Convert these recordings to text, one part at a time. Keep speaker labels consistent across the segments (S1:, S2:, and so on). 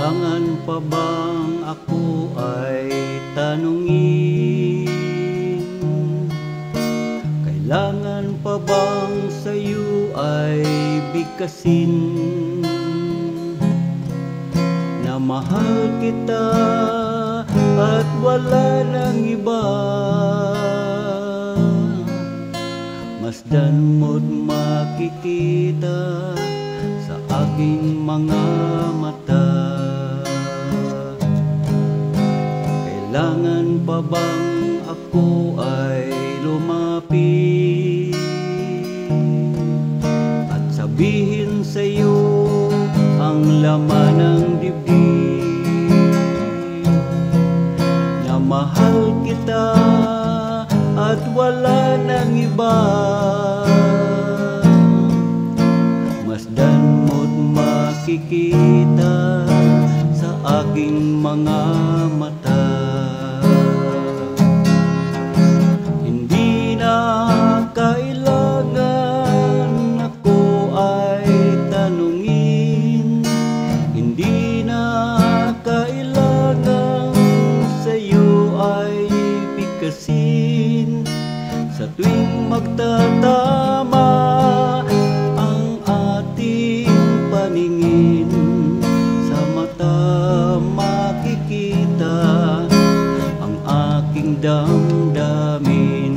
S1: Kailangan pa bang ako ay tanungin? Kailangan pa bang sa'yo ay bigkasin na mahal kita at wala nang iba? Masdan mo't makikita sa aking mga mata. Kailangan pa bang ako ay lumapit at sabihin sa'yo ang laman ng dibdib, na mahal kita at wala nang iba? Masdan mo't makikita sa aking mga mata. Hindi na kailangan ako ay tanungin, hindi na kailangan sa'yo ay bigkasin. Sa tuwing magtatama ang ating paningin, sa mata makikita ang aking damdamin.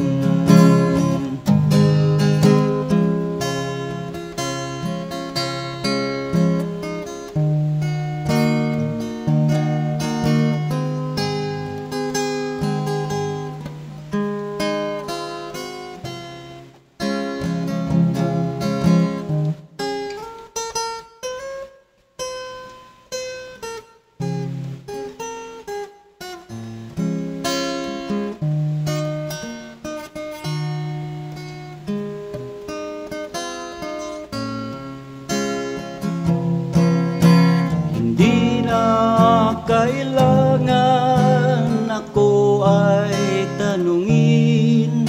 S1: Kailangan ako ay tanungin,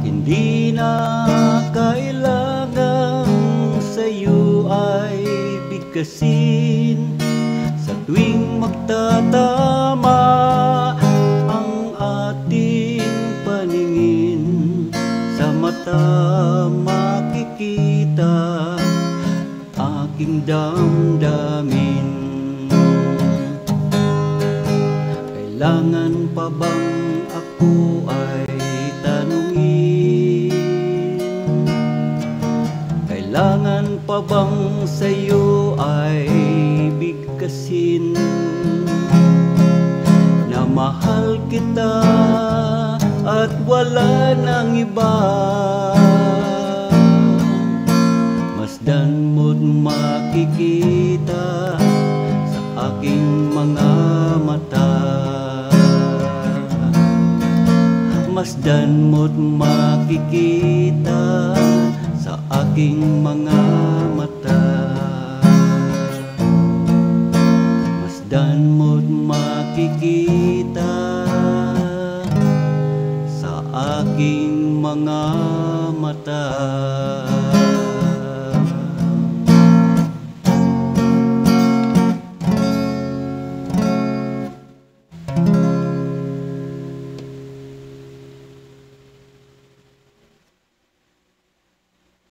S1: hindi na kailangan sa'yo ay bigkasin. Sa tuwing magtatama ang ating paningin, sa mata makikita aking damdamin. Kailangan pa bang ako ay tanungin? Kailangan pa bang sa'yo ay bigkasin na mahal kita at wala nang iba? Masdan mo't makikita sa aking mga mata. Masdan mo't makikita sa aking mga mata. Masdan mo't makikita sa aking mga